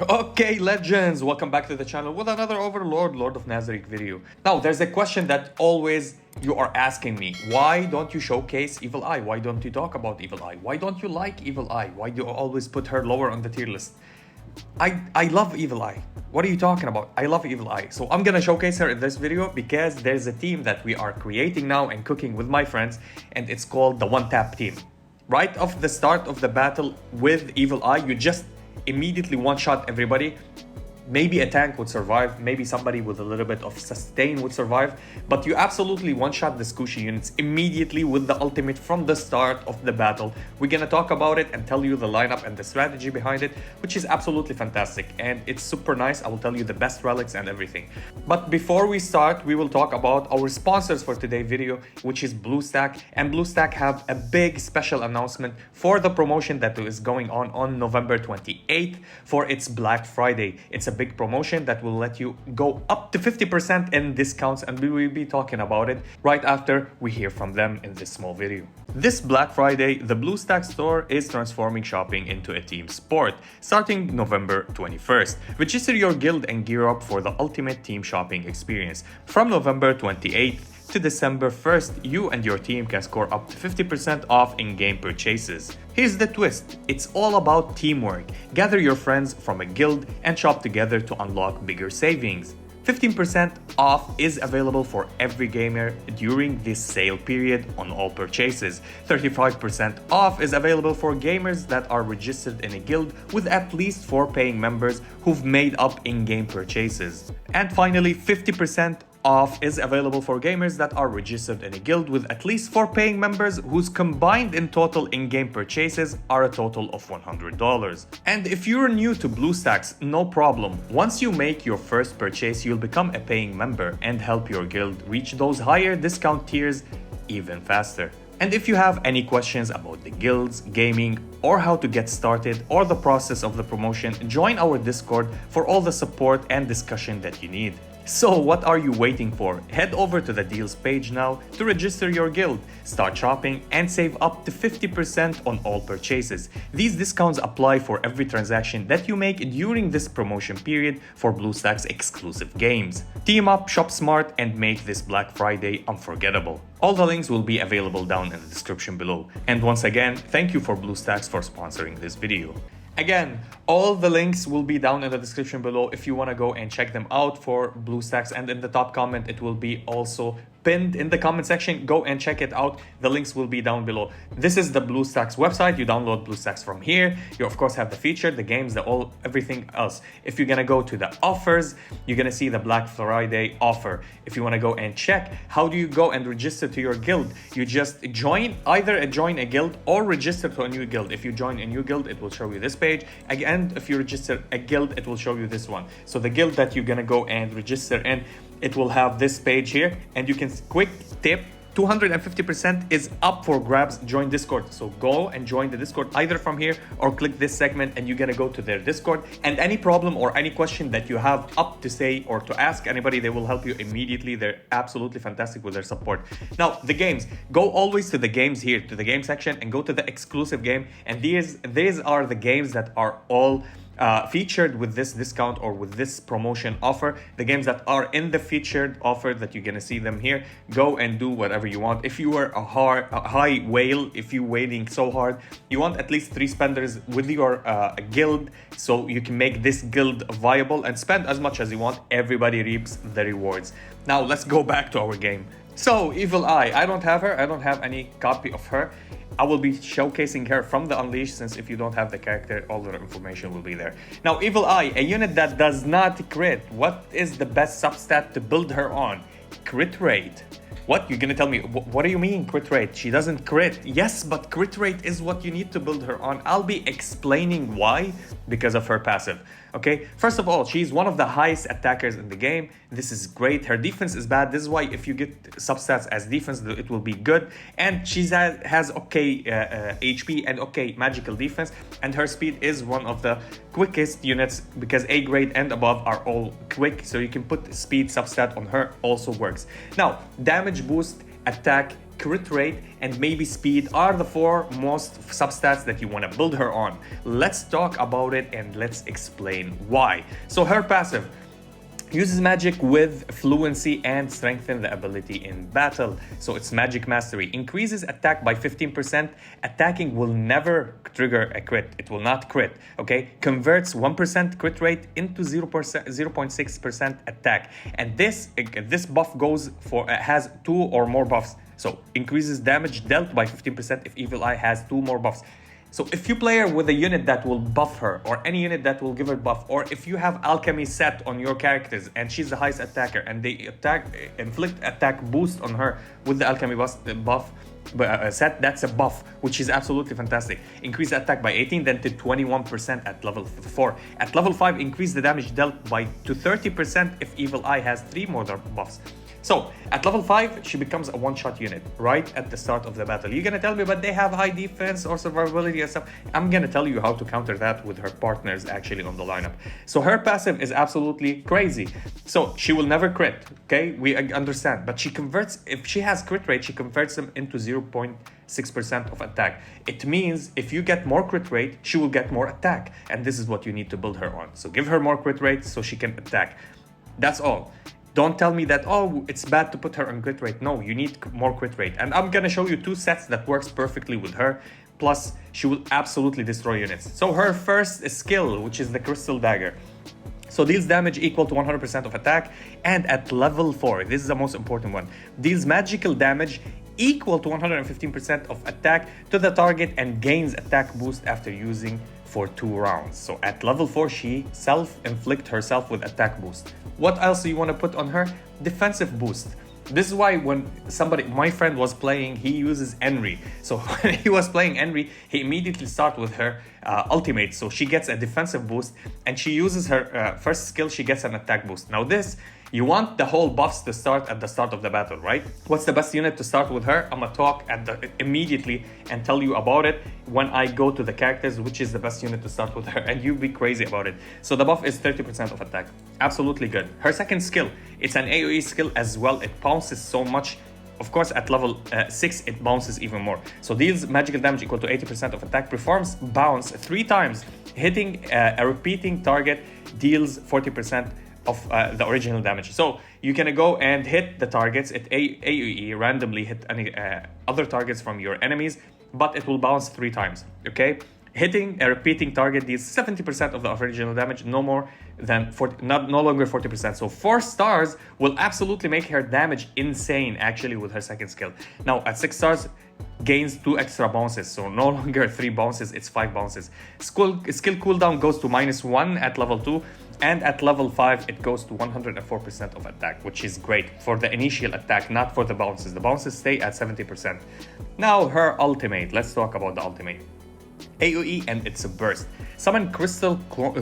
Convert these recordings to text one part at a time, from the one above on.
Okay, legends, welcome back to the channel with another Overlord, Lord of Nazarick video. Now, there's a question that always you are asking me. Why don't you showcase Evil Eye? Why don't you talk about Evil Eye? Why don't you like Evil Eye? Why do you always put her lower on the tier list? I love Evil Eye. What are you talking about? I love Evil Eye. So I'm gonna showcase her in this video because there's a team that we are creating now and cooking with my friends, and it's called the One Tap team. Right off the start of the battle with Evil Eye, you just immediately one-shot everybody. Maybe a tank would survive, maybe somebody with a little bit of sustain would survive, but you absolutely one-shot the Squishy units immediately with the ultimate from the start of the battle. We're gonna talk about it and tell you the lineup and the strategy behind it, which is absolutely fantastic, and it's super nice. I will tell you the best relics and everything. But before we start, we will talk about our sponsors for today's video, which is Bluestack. And Bluestack have a big special announcement for the promotion that is going on November 28th for its Black Friday. It's a big promotion that will let you go up to 50% in discounts, and we will be talking about it right after we hear from them in this small video. This Black Friday, the Bluestacks store is transforming shopping into a team sport starting November 21st. Register your guild and gear up for the ultimate team shopping experience. From November 28th to December 1st, you and your team can score up to 50% off in-game purchases. Here's the twist, it's all about teamwork. Gather your friends from a guild and shop together to unlock bigger savings. 15% off is available for every gamer during this sale period on all purchases. 35% off is available for gamers that are registered in a guild with at least 4 paying members who've made up in-game purchases. And finally, 50% off is available for gamers that are registered in a guild with at least 4 paying members whose combined in total in-game purchases are a total of $100. And if you're new to Bluestacks, no problem. Once you make your first purchase, you'll become a paying member and help your guild reach those higher discount tiers even faster. And if you have any questions about the guilds, gaming, or how to get started, or the process of the promotion, join our Discord for all the support and discussion that you need. So what are you waiting for? Head over to the deals page now to register your guild, start shopping, and save up to 50% on all purchases. These discounts apply for every transaction that you make during this promotion period for Bluestacks exclusive games. Team up, shop smart, and make this Black Friday unforgettable. All the links will be available down in the description below. And once again, thank you for Bluestacks for sponsoring this video. Again, all the links will be down in the description below if you want to go and check them out for Bluestacks, and in the top comment it will be also pinned in the comment section. Go and check it out. The links will be down below. This is the Bluestacks website. You download Bluestacks from here. You of course have the feature, the games, everything else. If you're gonna go to the offers, you're gonna see the Black Friday offer. If you want to go and check how do you go and register to your guild, you just join a guild or register to a new guild. If you join a new guild, it will show you this page. Again, if you register a guild, it will show you this one. So the guild that you're gonna go and register in, it will have this page here, and you can quick tip 250% is up for grabs. Join Discord. So go and join the Discord either from here or click this segment and you're gonna go to their Discord. And any problem or any question that you have up to say or to ask anybody, they will help you immediately. They're absolutely fantastic with their support. Now, the games. Go always to the games here, to the game section, and go to the exclusive game. And these are the games that are all featured with this discount or with this promotion offer. The games that are in the featured offer that you're gonna see them here. Go and do whatever you want. If you are a high whale, if you're waiting so hard, you want at least 3 spenders with your guild, so you can make this guild viable and spend as much as you want. Everybody reaps the rewards. Now let's go back to our game. So Evil Eye, I don't have her. I don't have any copy of her. I will be showcasing her from the Unleashed, since if you don't have the character, all the information will be there. Now, Evil Eye, a unit that does not crit. What is the best substat to build her on? Crit rate. What? You're gonna tell me, what do you mean crit rate? She doesn't crit. Yes, but crit rate is what you need to build her on. I'll be explaining why, because of her passive. Okay, first of all, she's one of the highest attackers in the game. This is great. Her defense is bad. This is why if you get substats as defense, it will be good. And she has okay HP and okay magical defense. And her speed is one of the quickest units, because A grade and above are all quick. So you can put speed substat on her, also works. Now, damage boost, attack, crit rate, and maybe speed are the 4 most substats that you want to build her on. Let's talk about it and let's explain why. So her passive uses magic with fluency and strengthen the ability in battle. So it's magic mastery. Increases attack by 15%. Attacking will never trigger a crit. It will not crit. Okay. Converts 1% crit rate into 0.6% attack. And this buff goes for has 2 or more buffs. So increases damage dealt by 15% if Evil Eye has 2 more buffs. So if you play her with a unit that will buff her, or any unit that will give her buff, or if you have alchemy set on your characters and she's the highest attacker and they inflict attack boost on her with the alchemy buff set, that's a buff, which is absolutely fantastic. Increase the attack by 18, then to 21% at level 4. At level 5, increase the damage dealt to 30% if Evil Eye has 3 more buffs. So at level 5, she becomes a one-shot unit right at the start of the battle. You're gonna tell me, but they have high defense or survivability and stuff. I'm gonna tell you how to counter that with her partners actually on the lineup. So her passive is absolutely crazy. So she will never crit, okay? We understand, but she converts, if she has crit rate, she converts them into 0.6% of attack. It means if you get more crit rate, she will get more attack. And this is what you need to build her on. So give her more crit rate so she can attack. That's all. Don't tell me that, oh, it's bad to put her on crit rate. No, you need more crit rate. And I'm gonna show you 2 sets that works perfectly with her. Plus, she will absolutely destroy units. So her first skill, which is the Crystal Dagger. So deals damage equal to 100% of attack. And at level 4, this is the most important one, deals magical damage equal to 115% of attack to the target and gains attack boost after using for 2 rounds. So at level 4, she self-inflict herself with attack boost. What else do you want to put on her? Defensive boost. This is why when my friend was playing, he uses Henry. So when he was playing Henry, he immediately starts with her ultimate. So she gets a defensive boost and she uses her first skill, she gets an attack boost. Now this, you want the whole buffs to start at the start of the battle, right? What's the best unit to start with her? I'm gonna talk immediately and tell you about it when I go to the characters, which is the best unit to start with her, and you'll be crazy about it. So the buff is 30% of attack. Absolutely good. Her second skill, it's an AoE skill as well. It bounces so much. Of course, at level 6, it bounces even more. So deals magical damage equal to 80% of attack, performs bounce 3 times, hitting a repeating target, deals 40% of the original damage. So you can go and hit the targets at AoE, randomly hit any other targets from your enemies, but it will bounce 3 times, okay? Hitting a repeating target deals 70% of the original damage, no more than 40, no longer 40%. So 4 stars will absolutely make her damage insane actually with her second skill. Now at 6 stars, gains 2 extra bounces, so no longer 3 bounces, it's 5 bounces. Skill cooldown goes to -1 at level 2, and at level 5 it goes to 104% of attack, which is great for the initial attack, not for the bounces. The bounces stay at 70%. Now her ultimate, let's talk about the ultimate. AoE and it's a burst. Summon crystal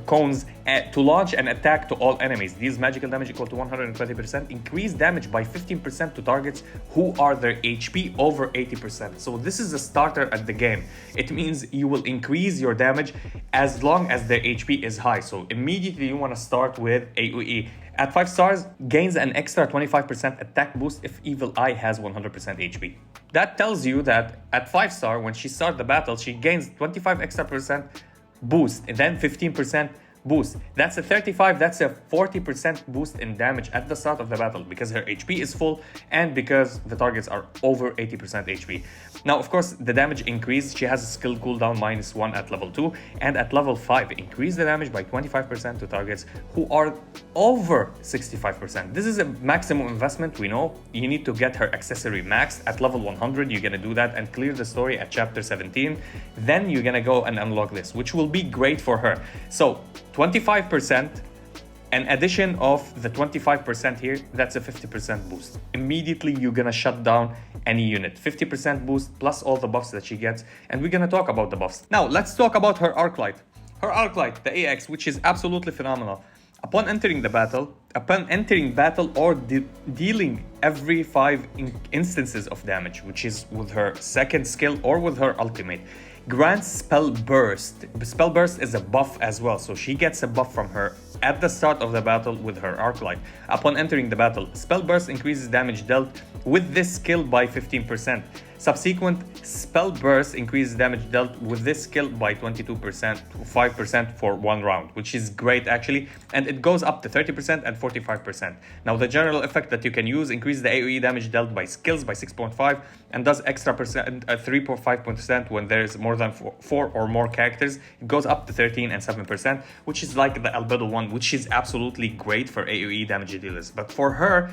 cones to launch an attack to all enemies. Deals magical damage equal to 120%. Increase damage by 15% to targets who are their HP over 80%. So this is a starter at the game. It means you will increase your damage as long as their HP is high. So immediately you want to start with AoE. At 5 stars, gains an extra 25% attack boost if Evil Eye has 100% HP. That tells you that at 5 star, when she starts the battle, she gains 25 extra percent boost and then 15% boost. That's a 35, that's a 40% boost in damage at the start of the battle because her HP is full and because the targets are over 80% HP. Now, of course, the damage increase, she has a skill cooldown -1 at level 2, and at level 5, increase the damage by 25% to targets who are over 65%. This is a maximum investment, we know. You need to get her accessory maxed at level 100. You're gonna do that and clear the story at chapter 17. Then you're gonna go and unlock this, which will be great for her. So 25%, an addition of the 25% here, that's a 50% boost. Immediately you're gonna shut down any unit. 50% boost plus all the buffs that she gets, and we're gonna talk about the buffs. Now let's talk about her Arclight. Her Arclight, the AX, which is absolutely phenomenal. Upon entering battle or dealing every 5 instances of damage, which is with her second skill or with her ultimate, grants spell burst. Spell burst is a buff as well, so she gets a buff from her at the start of the battle with her Arclight. Upon entering the battle, spell burst increases damage dealt with this skill by 15%. Subsequent spell burst increases damage dealt with this skill by 22%, 5% for 1 round, which is great actually, and it goes up to 30% and 45%. Now the general effect that you can use increases the AoE damage dealt by skills by 6.5 and does extra percent 3.5% when there is more than 4 or more characters. It goes up to 13 and 7%, which is like the Albedo one, which is absolutely great for AoE damage dealers. But for her,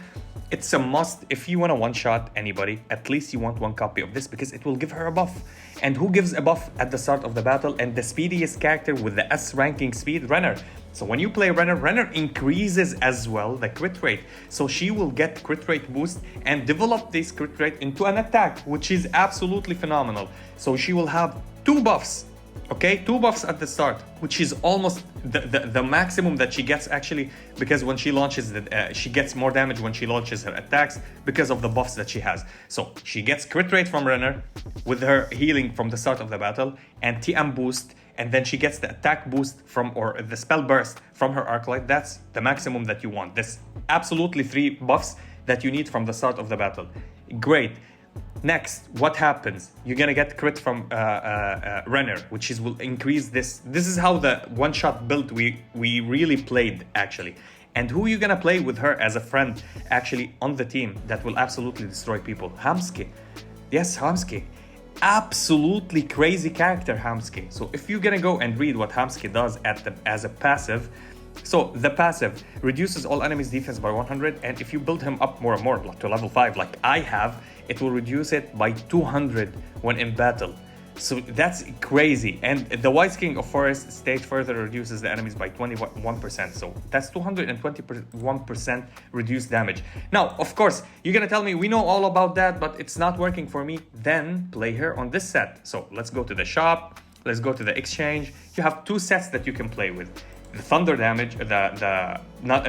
it's a must. If you want to one-shot anybody, at least you want 1 copy of this because it will give her a buff. And who gives a buff at the start of the battle? And the speediest character with the S ranking speed, Renner. So when you play Renner, Renner increases as well the crit rate. So she will get crit rate boost and develop this crit rate into an attack, which is absolutely phenomenal. So she will have 2 buffs. Okay, 2 buffs at the start, which is almost the maximum that she gets actually, because when she launches, she gets more damage when she launches her attacks because of the buffs that she has. So she gets crit rate from Renner with her healing from the start of the battle and TM boost, and then she gets the attack boost from, or the spell burst from her Arclight. That's the maximum that you want. This absolutely 3 buffs that you need from the start of the battle. Great. Next, what happens? You're gonna get crit from Renner, which is will increase this. This is how the one-shot build we really played actually. And who you gonna play with her as a friend actually on the team that will absolutely destroy people? Hamski. Yes, Hamski. Absolutely crazy character, Hamski. So if you're gonna go and read what Hamski does as a passive, so the passive reduces all enemies' defense by 100, and if you build him up more and more, like to level 5, like I have, it will reduce it by 200 when in battle. So that's crazy. And the Wise King of Forest stage further reduces the enemies by 21%. So that's 221% reduced damage. Now, of course, you're gonna tell me, we know all about that, but it's not working for me. Then play her on this set. So let's go to the shop. Let's go to the exchange. You have 2 sets that you can play with. The Thunder damage, the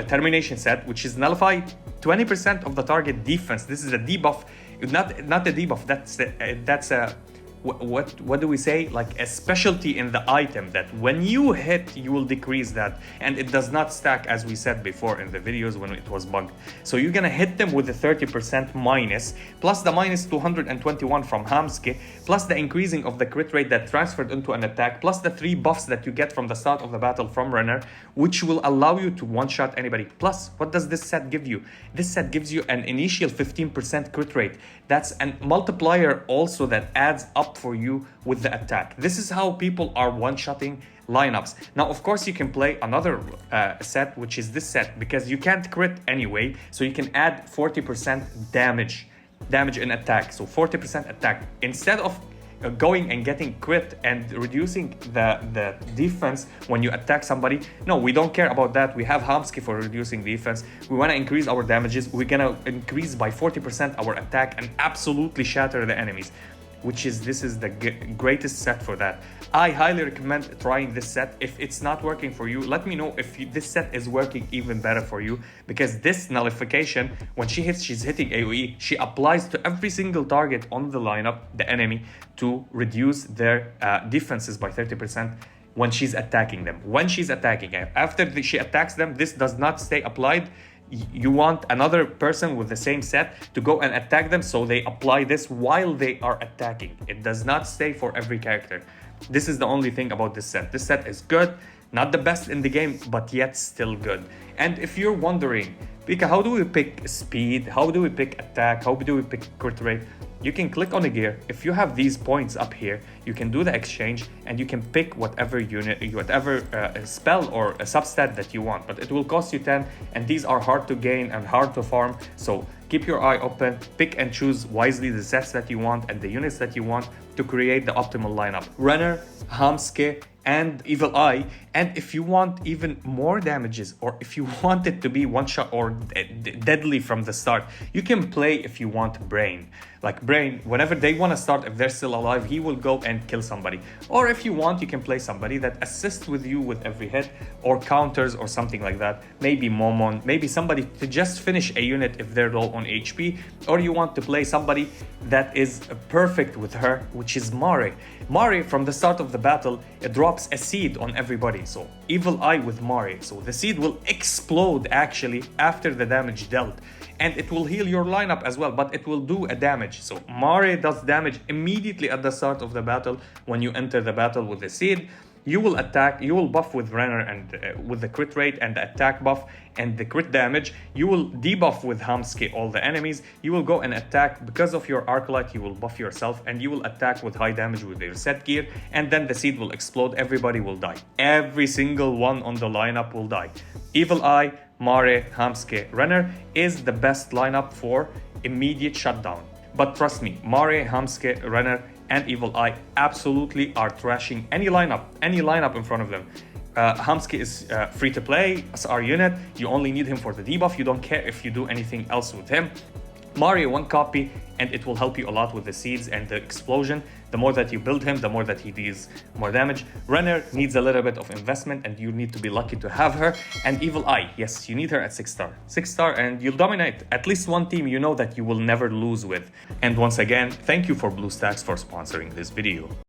Termination set, which is nullify 20% of the target defense. This is a debuff, not a debuff. That's a what do we say? Like a specialty in the item that when you hit, you will decrease that, and it does not stack as we said before in the videos when it was bugged. So you're gonna hit them with the 30% minus, plus the minus 221 from Hamski, plus the increasing of the crit rate that transferred into an attack, plus the 3 buffs that you get from the start of the battle from Renner, which will allow you to one-shot anybody. Plus, what does this set give you? This set gives you an initial 15% crit rate. That's a multiplier also that adds up for you with the attack. This is how people are one-shotting lineups. Now, of course, you can play another set, which is this set, because you can't crit anyway, so you can add 40% damage in attack. So 40% attack. Instead of going and getting crit and reducing the defense when you attack somebody, no, we don't care about that. We have Hamski for reducing defense. We want to increase our damages. We're gonna increase by 40% our attack and absolutely shatter the enemies, this is the greatest set for that. I highly recommend trying this set. If it's not working for you, let me know if this set is working even better for you, because this nullification, when she hits, she's hitting AoE, she applies to every single target on the lineup, the enemy, to reduce their defenses by 30% when she's attacking them. When she's attacking them, after she attacks them, this does not stay applied. You want another person with the same set to go and attack them, so they apply this while they are attacking. It does not stay for every character. This is the only thing about this set. This set is good, not the best in the game, but yet still good. And if you're wondering, Pika, how do we pick speed? How do we pick attack? How do we pick crit rate? You can click on the gear. If you have these points up here, you can do the exchange and you can pick whatever unit, whatever spell or a substat that you want, but it will cost you 10, and these are hard to gain and hard to farm. So keep your eye open, pick and choose wisely the sets that you want and the units that you want to create the optimal lineup. Renner, Hamski, and Evil Eye. And if you want even more damages, or if you want it to be one shot or deadly from the start, you can play, if you want, Brain. Like Brain, whenever they want to start, if they're still alive, he will go and kill somebody. Or if you want, you can play somebody that assists with you with every hit, or counters or something like that. Maybe Momon, maybe somebody to just finish a unit if they're low on HP. Or you want to play somebody that is perfect with her, which is Mari. Mari, from the start of the battle, it drops a seed on everybody. So Evil Eye with Mari. So the seed will explode actually after the damage dealt. And it will heal your lineup as well, but it will do a damage. So Mari does damage immediately at the start of the battle when you enter the battle with the seed. You will attack, you will buff with Renner and with the crit rate and the attack buff and the crit damage. You will debuff with Hamske all the enemies. You will go and attack because of your Arclight. You will buff yourself and you will attack with high damage with your set gear. And then the seed will explode. Everybody will die. Every single one on the lineup will die. Evil Eye, Mari, Hamske, Renner is the best lineup for immediate shutdown. But trust me, Mari, Hamske, Renner, and Evil Eye absolutely are trashing any lineup in front of them. Hamske is free to play as our unit. You only need him for the debuff. You don't care if you do anything else with him. Mari, one copy, and it will help you a lot with the seeds and the explosion. The more that you build him, the more that he deals more damage. Renner needs a little bit of investment, and you need to be lucky to have her. And Evil Eye, yes, you need her at 6-star. 6-star, and you'll dominate at least one team you know that you will never lose with. And once again, thank you for Bluestacks for sponsoring this video.